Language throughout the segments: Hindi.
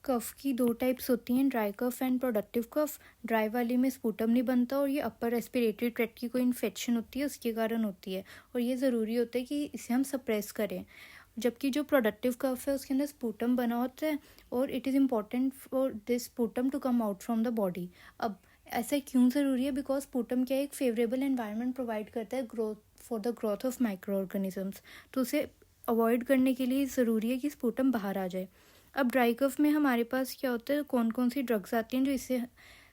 कफ की दो टाइप्स होती हैं, dry cough and productive cough. Dry वाले में स्पूटम नहीं बनता और ये अपर रेस्पिरेटरी ट्रैक्ट की कोई इन्फेक्शन होती है उसके कारण होती है, और ये ज़रूरी होता है कि इसे हम सप्रेस करें। जबकि जो प्रोडक्टिव कफ है उसके अंदर स्पूटम बना होता है और it is important for this sputum to come out from the body. अब ऐसा क्यों ज़रूरी है? बिकॉज स्पूटम क्या एक फेवरेबल एनवायरनमेंट प्रोवाइड करता है for the growth of micro organisms. तो उसे अवॉइड करने के लिए ज़रूरी है कि स्पूटम बाहर आ जाए। अब ड्राई कफ में हमारे पास क्या होता है, कौन कौन सी ड्रग्स आती हैं जो इससे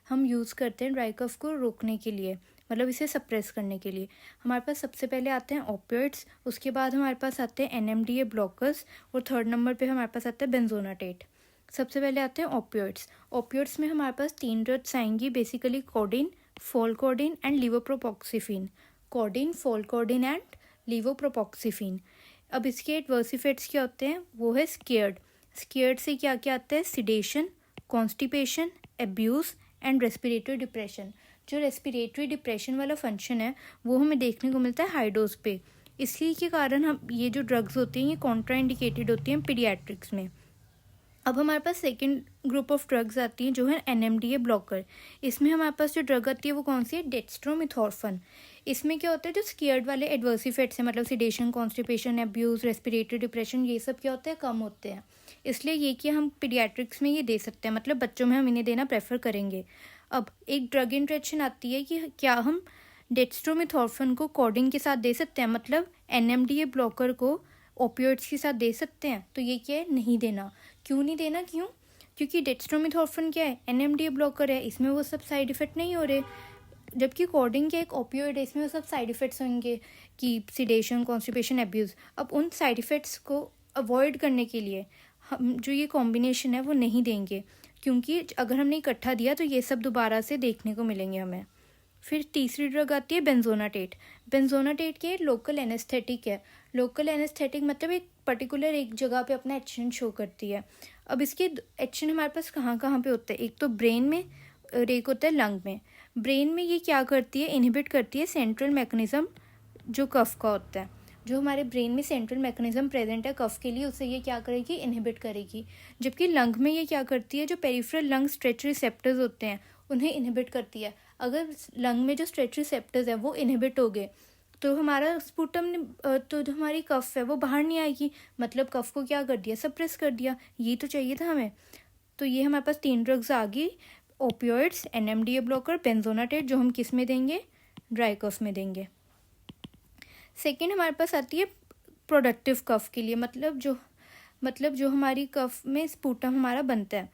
हम यूज़ करते हैं ड्राई कफ को रोकने के लिए, मतलब इसे सप्रेस करने के लिए। हमारे पास सबसे पहले आते हैं ओपियोइड्स, उसके बाद हमारे पास आते हैं NMDA ब्लॉकर्स, और थर्ड नंबर पे हमारे पास आता है बेंजोनाटेट। सबसे पहले आते हैं ओपियोइड्स। ओपियोइड्स में हमारे पास 3 ड्रग्स आएंगी, basically codeine, pholcodine and levopropoxyphene. Codeine, pholcodine and levopropoxyphene. अब इसके एडवर्स इफेक्ट्स क्या होते हैं? वो है स्केयर्ड से क्या क्या आता है? Sedation, constipation, abuse and respiratory depression. जो रेस्पिरेटरी डिप्रेशन वाला फंक्शन है वो हमें देखने को मिलता है हाई डोज पे। इसी के कारण हम ये जो ड्रग्स होती हैं ये कॉन्ट्राइंडिकेटेड होती हैं पीडियाट्रिक्स में। अब हमारे पास सेकेंड ग्रुप ऑफ ड्रग्स आती हैं जो है NMDA ब्लॉकर। इसमें हमारे पास जो ड्रग आती है वो कौन सी है? डेक्स्ट्रोमिथॉर्फन। इसमें क्या होता है, जो स्केयर्ड वाले एडवर्स इफेक्ट्स हैं, मतलब sedation, constipation, abuse, respiratory depression, ये सब क्या होते हैं? कम होते हैं। इसलिए ये कि हम पीडियाट्रिक्स में ये दे सकते हैं, मतलब बच्चों में हम इन्हें देना प्रेफर करेंगे। अब एक ड्रग इंटरेक्शन आती है कि क्या हम डेक्स्ट्रोमिथॉर्फन को कोडिन के साथ दे सकते हैं, मतलब NMDA ब्लॉकर को ओपियोइड्स के साथ दे सकते हैं? तो ये क्या है? नहीं देना। क्यों नहीं देना? क्योंकि डेक्स्ट्रोमिथॉर्फन क्या है? NMDA ब्लॉकर है, इसमें वो सब साइड इफेक्ट नहीं हो रहे। जबकि कोडिन क्या एक ओपियोइड है, इसमें वो सब साइड इफेक्ट्स होंगे कि सिडेशन, कॉन्स्टिपेशन, एब्यूज़। अब उन साइड इफेक्ट्स को अवॉइड करने के लिए हम जो ये कॉम्बिनेशन है वो नहीं देंगे, क्योंकि अगर हमने इकट्ठा दिया तो ये सब दोबारा से देखने को मिलेंगे हमें। फिर तीसरी ड्रग आती है बेंजोनाटेट। बेंजोनाटेट के लोकल एनेस्थेटिक है। लोकल एनेस्थेटिक मतलब एक पर्टिकुलर एक जगह पे अपना एक्शन शो करती है। अब इसके एक्शन हमारे पास कहाँ कहाँ पे होते हैं? एक तो ब्रेन में और एक होता है लंग में। ब्रेन में ये क्या करती है? इनहिबिट करती है सेंट्रल मैकेनिज्म जो कफ का होता है। जो हमारे ब्रेन में सेंट्रल मैकेनिज्म प्रेजेंट है कफ के लिए, उसे ये क्या करेगी? इनहिबिट करेगी। जबकि लंग में ये क्या करती है? जो पेरिफेरल लंग स्ट्रेच रिसेप्टर्स होते हैं उन्हें इनहिबिट करती है। अगर लंग में जो स्ट्रेच रिसेप्टर्स है वो इनहिबिट हो गए तो हमारा स्पूटम तो जो हमारी कफ है वो बाहर नहीं आएगी, मतलब कफ को क्या कर दिया? सप्रेस कर दिया। ये तो चाहिए था हमें। तो ये हमारे पास 3 ड्रग्स आ गई, ओपियोइड्स, NMDA ब्लॉकर, बेंजोनाटेट, जो हम किस में देंगे? ड्राई कफ में देंगे। सेकेंड हमारे पास आती है प्रोडक्टिव कफ के लिए, मतलब जो हमारी कफ में स्पूटम हमारा बनता है।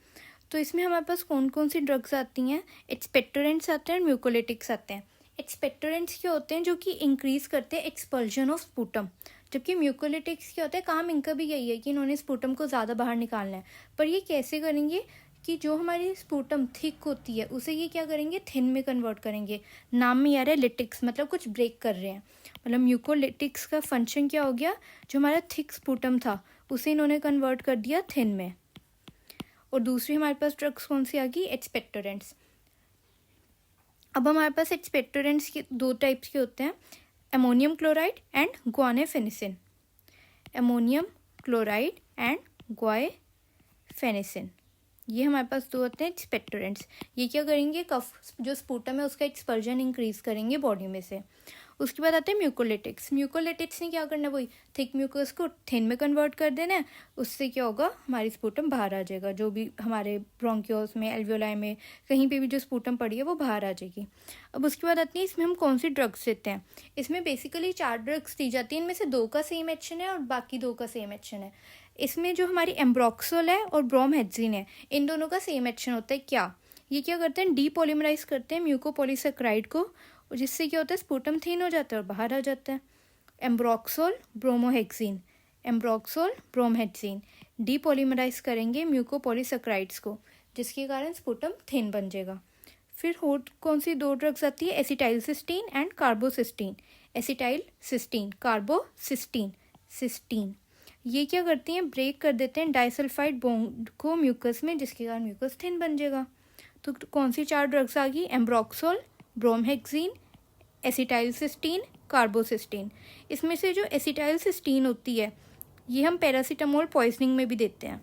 तो इसमें हमारे पास कौन कौन सी ड्रग्स आती हैं? एक्सपेक्टोरेंट्स आते हैं और म्यूकोलिटिक्स आते हैं। एक्सपेक्टोरेंट्स क्या होते हैं? जो कि इंक्रीज करते हैं एक्सपल्जन ऑफ स्पूटम। जबकि म्यूकोलिटिक्स क्या होता है? काम इनका भी यही है कि इन्होंने स्पूटम को ज़्यादा बाहर निकालना है। पर ये कैसे करेंगे कि जो हमारी स्पूटम थिक होती है उसे ये क्या करेंगे? थिन में कन्वर्ट करेंगे। नाम में आ रहा है लिटिक्स, मतलब कुछ ब्रेक कर रहे हैं। मतलब म्यूकोलिटिक्स का फंक्शन क्या हो गया? जो हमारा थिक स्पूटम था उसे इन्होंने कन्वर्ट कर दिया थिन में। और दूसरी हमारे पास ड्रग्स कौन सी आ गई? एक्सपेक्टोरेंट्स। अब हमारे पास एक्सपेक्टोरेंट्स के 2 टाइप्स के होते हैं, ammonium chloride and guaifenesin. Ammonium chloride and guaifenesin, ये हमारे पास 2 होते हैं एक्सपेक्टोरेंट्स। ये क्या करेंगे? कफ जो स्पूटम है उसका एक्सपर्जन इंक्रीज करेंगे बॉडी में से। उसके बाद आते हैं म्यूकोलिटिक्स। म्यूकोलिटिक्स ने क्या करना है? वही थिक म्यूकस को थिन में कन्वर्ट कर देना है। उससे क्या होगा? हमारी स्पूटम बाहर आ जाएगा। जो भी हमारे ब्रोंकियोल्स में, एल्वियोलाई में, कहीं पे भी जो स्पूटम पड़ी है वो बाहर आ जाएगी। अब उसके बाद आती है इसमें हम कौन सी ड्रग्स देते हैं। इसमें बेसिकली 4 ड्रग्स दी जाती हैं, इनमें से 2 का सेम एक्शन है और बाकी 2 का सेम एक्शन है। इसमें जो हमारी एम्ब्रोक्सोल है और ब्रोमहेक्सिन है, इन दोनों का सेम एक्शन होता है। क्या ये क्या करते हैं? डीपॉलीमराइज करते हैं म्यूकोपॉलीसेक्राइड को, जिससे क्या होता है? स्पूटम थिन हो जाता है और बाहर आ जाता है। एम्ब्रोक्सोल ब्रोमोहेक्सिन, एम्ब्रोक्सोल ब्रोमहेक्सिन डीपॉलीमराइज करेंगे म्यूकोपॉलीसेक्राइड्स को, जिसके कारण स्पूटम थिन बन जाएगा। फिर और कौन सी 2 ड्रग्स आती है? Acetylcysteine and carbocisteine. Acetyl cysteine, carbocisteine, cysteine, ये क्या करती हैं? ब्रेक कर देते हैं डाइसल्फाइड बॉन्ड को म्यूकस में, जिसके कारण म्यूकस थिन बन जाएगा। तो कौन सी 4 ड्रग्स आ गई? Ambroxol, bromhexine, acetylcysteine, carbocisteine. इसमें से जो एसिटाइलसिस्टीन होती है ये हम पैरासीटामोल पॉइजनिंग में भी देते हैं।